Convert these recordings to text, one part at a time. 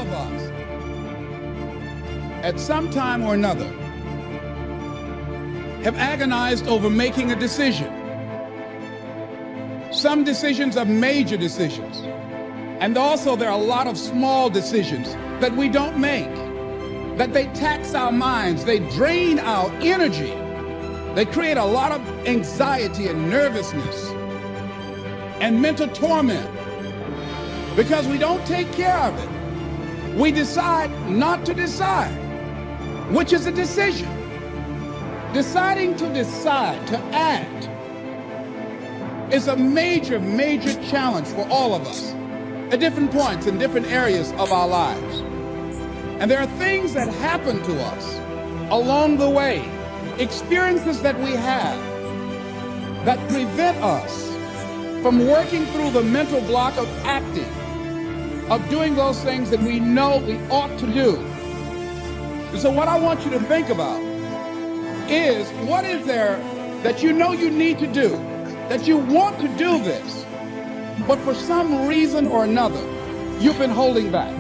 of us, at some time or another, have agonized over making a decision. Some decisions are major decisions. And also there are a lot of small decisions that we don't make, that they tax our minds, they drain our energy, they create a lot of anxiety and nervousness and mental torment because we don't take care of it. We decide not to decide, which is a decision. Deciding to decide, to act, is a major, major challenge for all of us at different points in different areas of our lives. And there are things that happen to us along the way, experiences that we have that prevent us from working through the mental block of acting, of doing those things that we know we ought to do. And so what I want you to think about is, what is there that you know you need to do, that you want to do this, but for some reason or another, you've been holding back.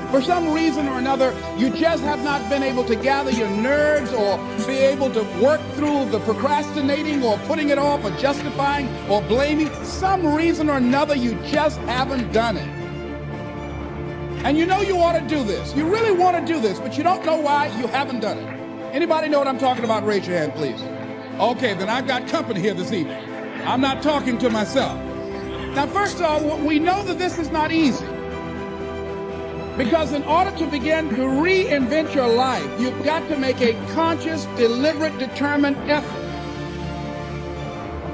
For some reason or another, you just have not been able to gather your nerves or be able to work through the procrastinating or putting it off or justifying or blaming. Some reason or another, you just haven't done it. And you know you ought to do this. You really want to do this, but you don't know why you haven't done it. Anybody know what I'm talking about? Raise your hand, please. Okay, then I've got company here this evening. I'm not talking to myself. Now, first of all, we know that this is not easy. Because in order to begin to reinvent your life, you've got to make a conscious, deliberate, determined effort.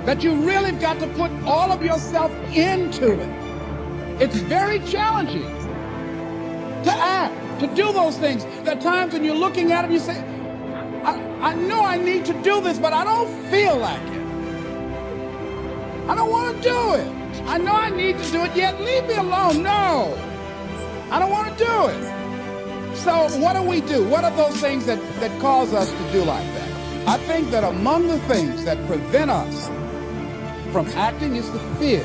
That you really got to put all of yourself into it. It's very challenging to act, to do those things. There are times when you're looking at it and you say, I know I need to do this, but I don't feel like it. I don't want to do it. I know I need to do it, yet leave me alone. No, I don't want to do it. So what do we do? What are those things that cause us to do like that? I think that among the things that prevent us from acting is the fear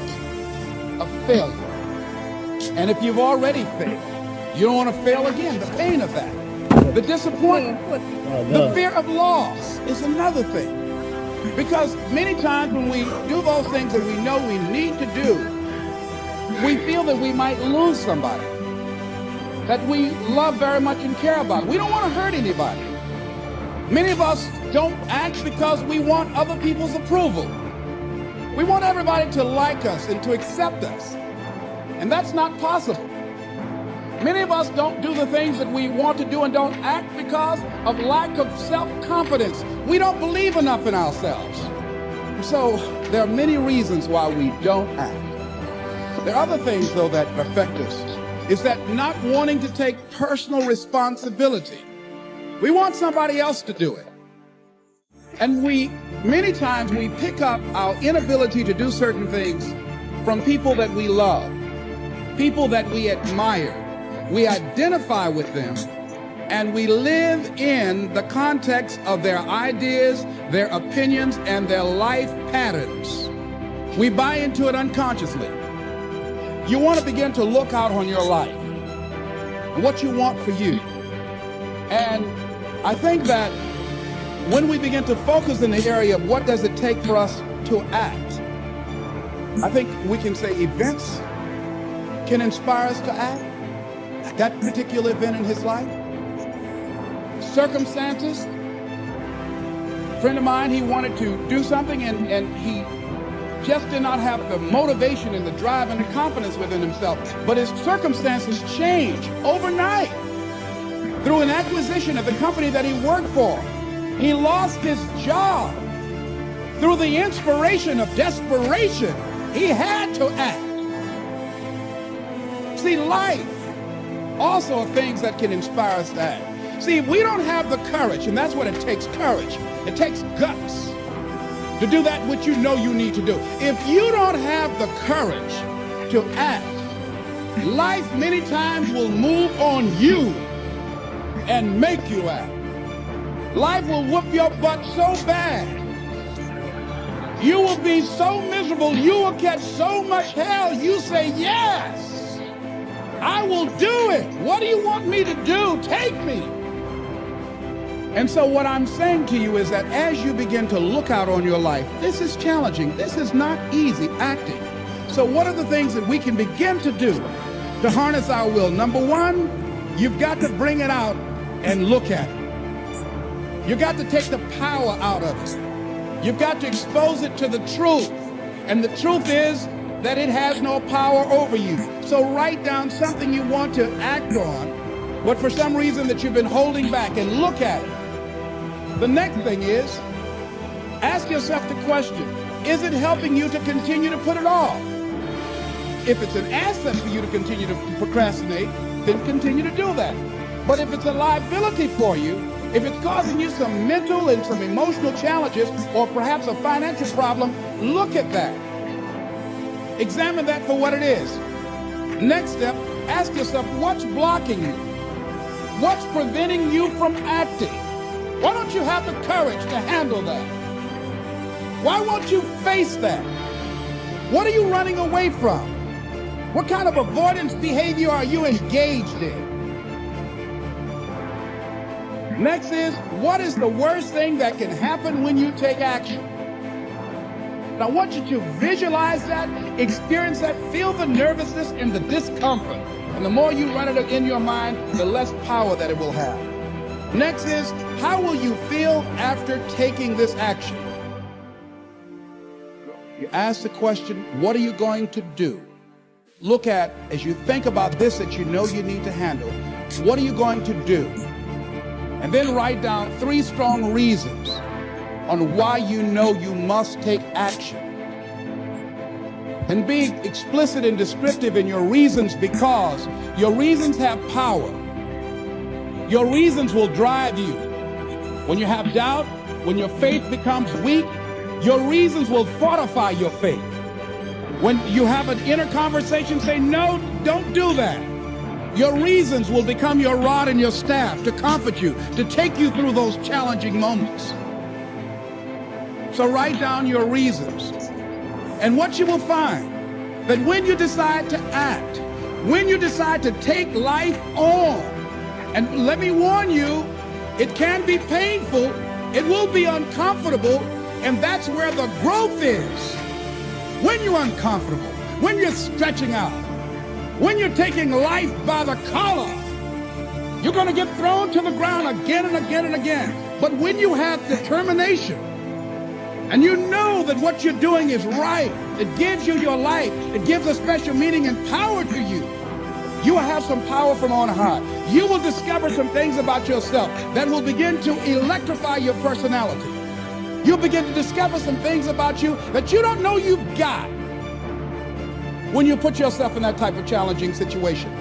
of failure. And if you've already failed, you don't want to fail again. The pain of that. The disappointment, the fear of loss is another thing. Because many times when we do those things that we know we need to do, we feel that we might lose somebody that we love very much and care about. We don't want to hurt anybody. Many of us don't act because we want other people's approval. We want everybody to like us and to accept us. And that's not possible. Many of us don't do the things that we want to do and don't act because of lack of self-confidence. We don't believe enough in ourselves. So there are many reasons why we don't act. There are other things, though, that affect us. Is that not wanting to take personal responsibility. We want somebody else to do it. And many times we pick up our inability to do certain things from people that we love, people that we admire. We identify with them, and we live in the context of their ideas, their opinions, and their life patterns. We buy into it unconsciously. You want to begin to look out on your life and what you want for you. And I think that when we begin to focus in the area of what does it take for us to act, I think we can say events can inspire us to act. That particular event in his life, circumstances. A friend of mine, he wanted to do something and he just did not have the motivation and the drive and the confidence within himself. But his circumstances changed overnight through an acquisition of the company that he worked for. He lost his job through the inspiration of desperation. He had to act. See, life also are things that can inspire us to act. See, if we don't have the courage, and that's what it takes, courage. It takes guts to do that which you know you need to do. If you don't have the courage to act, life many times will move on you and make you act. Life will whoop your butt so bad. You will be so miserable. You will catch so much hell. You say, yes, I will do it. What do you want me to do? Take me. And so what I'm saying to you is that as you begin to look out on your life, this is challenging. This is not easy acting. So what are the things that we can begin to do to harness our will? Number one, you've got to bring it out and look at it. You've got to take the power out of it. You've got to expose it to the truth. And the truth is that it has no power over you. So write down something you want to act on, but for some reason that you've been holding back, and look at it. The next thing is, ask yourself the question, is it helping you to continue to put it off? If it's an asset for you to continue to procrastinate, then continue to do that. But if it's a liability for you, if it's causing you some mental and some emotional challenges, or perhaps a financial problem, look at that. Examine that for what it is. Next step, ask yourself, what's blocking you? What's preventing you from acting? Why don't you have the courage to handle that? Why won't you face that? What are you running away from? What kind of avoidance behavior are you engaged in? Next is, what is the worst thing that can happen when you take action? And I want you to visualize that, experience that, feel the nervousness and the discomfort. And the more you run it in your mind, the less power that it will have. Next is, how will you feel after taking this action? You ask the question, what are you going to do? Look at, as you think about this that you know you need to handle, what are you going to do? And then write down 3 strong reasons on why you know you must take action. And be explicit and descriptive in your reasons, because your reasons have power. Your reasons will drive you. When you have doubt, when your faith becomes weak, your reasons will fortify your faith. When you have an inner conversation, say, no, don't do that. Your reasons will become your rod and your staff to comfort you, to take you through those challenging moments. So write down your reasons. And what you will find, that when you decide to act, when you decide to take life on, and let me warn you, it can be painful, it will be uncomfortable, and that's where the growth is. When you're uncomfortable, when you're stretching out, when you're taking life by the collar, you're going to get thrown to the ground again and again and again. But when you have determination, and you know that what you're doing is right, it gives you your life, it gives a special meaning and power to you, you will have some power from on high. You will discover some things about yourself that will begin to electrify your personality. You'll begin to discover some things about you that you don't know you've got when you put yourself in that type of challenging situation.